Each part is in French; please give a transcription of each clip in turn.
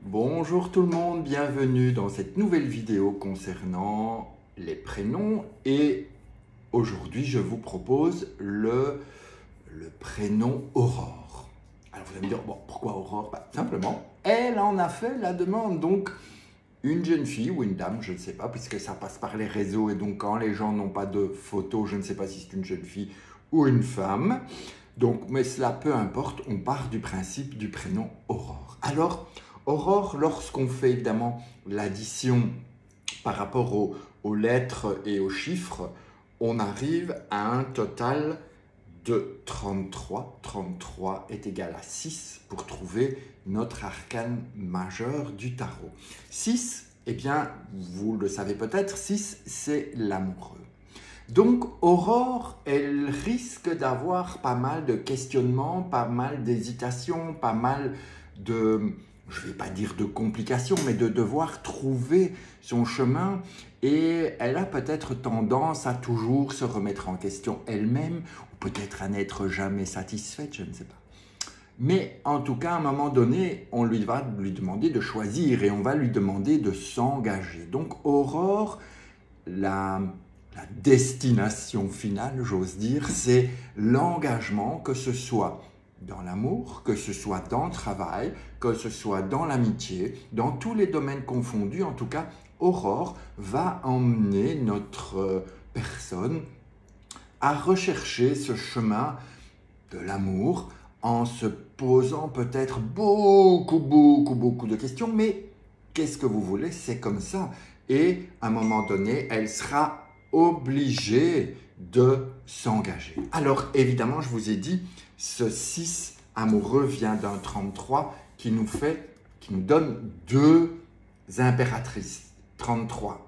Bonjour tout le monde, bienvenue dans cette nouvelle vidéo concernant les prénoms et aujourd'hui je vous propose le prénom Aurore. Alors vous allez me dire, bon, pourquoi Aurore? Simplement, elle en a fait la demande, donc une jeune fille ou une dame, je ne sais pas, puisque ça passe par les réseaux et donc quand les gens n'ont pas de photos, je ne sais pas si c'est une jeune fille ou une femme. Donc, mais cela peu importe, on part du principe du prénom Aurore. Alors, Aurore, lorsqu'on fait évidemment l'addition par rapport aux lettres et aux chiffres, on arrive à un total de 33. 33 est égal à 6 pour trouver notre arcane majeur du tarot. 6, eh bien, vous le savez peut-être, 6, c'est l'amoureux. Donc, Aurore, elle risque d'avoir pas mal de questionnements, pas mal d'hésitations, pas mal de, je ne vais pas dire de complications, mais de devoir trouver son chemin. Et elle a peut-être tendance à toujours se remettre en question elle-même, ou peut-être à n'être jamais satisfaite, je ne sais pas. Mais en tout cas, à un moment donné, on va lui demander de choisir et on va lui demander de s'engager. Donc, Aurore, la destination finale, j'ose dire, c'est l'engagement, que ce soit dans l'amour, que ce soit dans le travail, que ce soit dans l'amitié, dans tous les domaines confondus. En tout cas, Aurore va emmener notre personne à rechercher ce chemin de l'amour en se posant peut-être beaucoup de questions, mais qu'est-ce que vous voulez, c'est comme ça. Et à un moment donné, elle sera obligée de s'engager. Alors évidemment, je vous ai dit, ce 6 amoureux vient d'un 33 qui nous donne deux impératrices. 33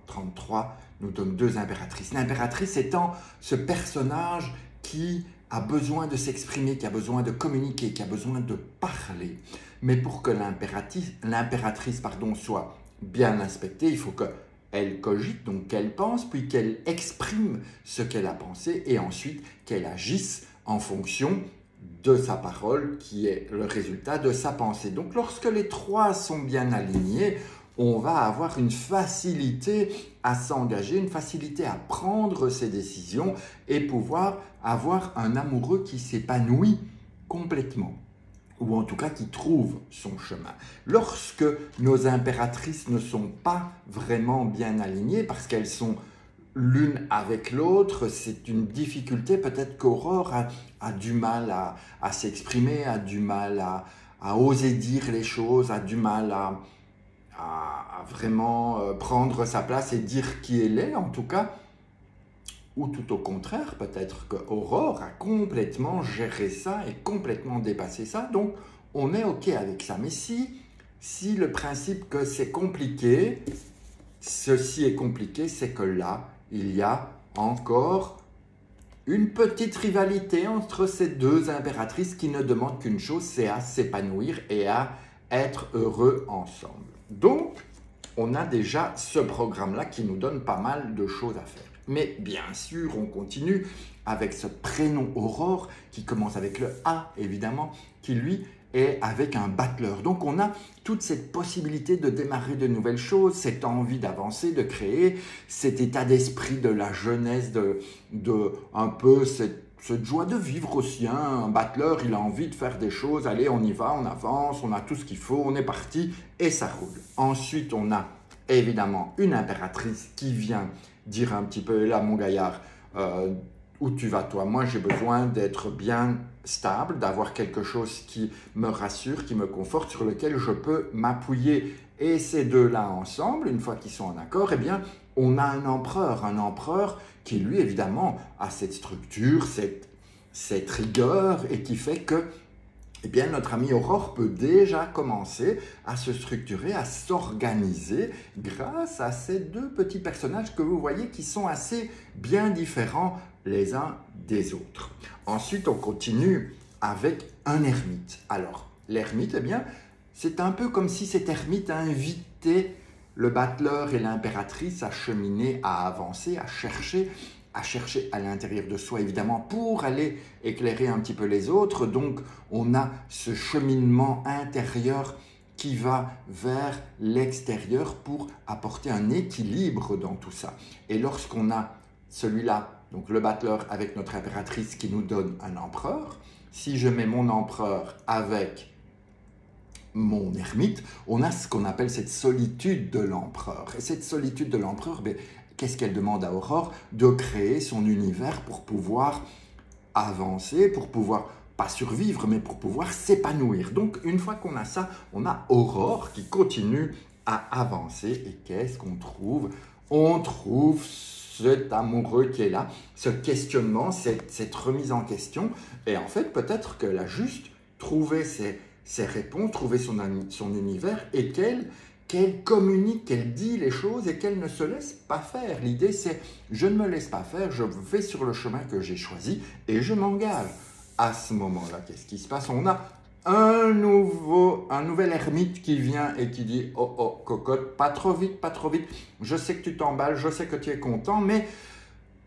nous donne deux impératrices. L'impératrice étant ce personnage qui a besoin de s'exprimer, qui a besoin de communiquer, qui a besoin de parler. Mais pour que l'impératrice soit bien inspectée, il faut qu'elle cogite, donc qu'elle pense, puis qu'elle exprime ce qu'elle a pensé et ensuite qu'elle agisse en fonction de sa parole qui est le résultat de sa pensée. Donc lorsque les trois sont bien alignés, on va avoir une facilité à s'engager, une facilité à prendre ses décisions et pouvoir avoir un amoureux qui s'épanouit complètement, ou en tout cas qui trouve son chemin. Lorsque nos impératrices ne sont pas vraiment bien alignées, parce qu'elles sont l'une avec l'autre, c'est une difficulté. Peut-être qu'Aurore a du mal à s'exprimer, a du mal à oser dire les choses, a du mal à vraiment prendre sa place et dire qui elle est, en tout cas. Ou tout au contraire, peut-être qu'Aurore a complètement géré ça et complètement dépassé ça. Donc, on est OK avec ça. Mais si le principe que c'est compliqué, ceci est compliqué, c'est que là, il y a encore une petite rivalité entre ces deux impératrices qui ne demandent qu'une chose, c'est à s'épanouir et à être heureux ensemble. Donc, on a déjà ce programme-là qui nous donne pas mal de choses à faire. Mais bien sûr, on continue avec ce prénom Aurore qui commence avec le A, évidemment, qui lui est avec un battleur. Donc on a toute cette possibilité de démarrer de nouvelles choses, cette envie d'avancer, de créer, cet état d'esprit de la jeunesse, de un peu cette joie de vivre aussi. Un battleur, il a envie de faire des choses, allez, on y va, on avance, on a tout ce qu'il faut, on est parti et ça roule. Ensuite, on a évidemment une impératrice qui vient dire un petit peu, là mon gaillard, où tu vas toi? Moi j'ai besoin d'être bien stable, d'avoir quelque chose qui me rassure, qui me conforte, sur lequel je peux m'appuyer. Et ces deux-là ensemble, une fois qu'ils sont en accord, eh bien on a un empereur qui lui évidemment a cette structure, cette rigueur et qui fait que eh bien, notre amie Aurore peut déjà commencer à se structurer, à s'organiser grâce à ces deux petits personnages que vous voyez qui sont assez bien différents les uns des autres. Ensuite, on continue avec un ermite. Alors, l'ermite, eh bien, c'est un peu comme si cet ermite invitait le battleur et l'impératrice à cheminer, à avancer, à chercher à l'intérieur de soi, évidemment, pour aller éclairer un petit peu les autres. Donc, on a ce cheminement intérieur qui va vers l'extérieur pour apporter un équilibre dans tout ça. Et lorsqu'on a celui-là, donc le battleur avec notre impératrice qui nous donne un empereur, si je mets mon empereur avec mon ermite, on a ce qu'on appelle cette solitude de l'empereur. Et cette solitude de l'empereur, qu'est-ce qu'elle demande à Aurore? De créer son univers pour pouvoir avancer, pour pouvoir, pas survivre, mais pour pouvoir s'épanouir. Donc, une fois qu'on a ça, on a Aurore qui continue à avancer. Et qu'est-ce qu'on trouve? On trouve cet amoureux qui est là, ce questionnement, cette remise en question. Et en fait, peut-être qu'elle a juste trouvé ses réponses, trouvé son univers et qu'elle communique, qu'elle dit les choses et qu'elle ne se laisse pas faire. L'idée, c'est je ne me laisse pas faire, je vais sur le chemin que j'ai choisi et je m'engage. À ce moment-là, qu'est-ce qui se passe? On a un nouvel ermite qui vient et qui dit « Oh, oh, cocotte, pas trop vite, pas trop vite. Je sais que tu t'emballes, je sais que tu es content, mais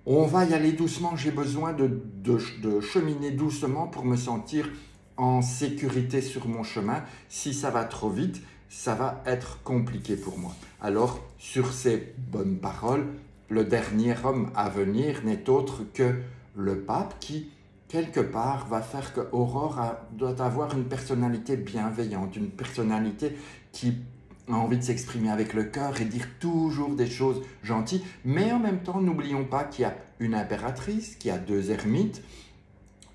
on va y aller doucement. J'ai besoin de cheminer doucement pour me sentir en sécurité sur mon chemin. Si ça va trop vite, ça va être compliqué pour moi. » Alors, sur ces bonnes paroles, le dernier homme à venir n'est autre que le pape qui, quelque part, va faire que Aurore doit avoir une personnalité bienveillante, une personnalité qui a envie de s'exprimer avec le cœur et dire toujours des choses gentilles. Mais en même temps, n'oublions pas qu'il y a une impératrice, qu'il y a 2 ermites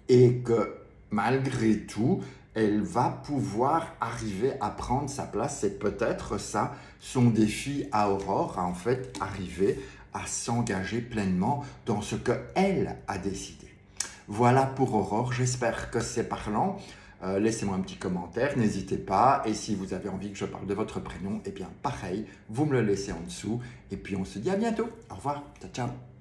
et que malgré tout, elle va pouvoir arriver à prendre sa place. C'est peut-être ça, son défi à Aurore, à en fait arriver à s'engager pleinement dans ce qu'elle a décidé. Voilà pour Aurore, j'espère que c'est parlant. Laissez-moi un petit commentaire, n'hésitez pas. Et si vous avez envie que je parle de votre prénom, eh bien pareil, vous me le laissez en dessous. Et puis on se dit à bientôt. Au revoir, ciao, ciao.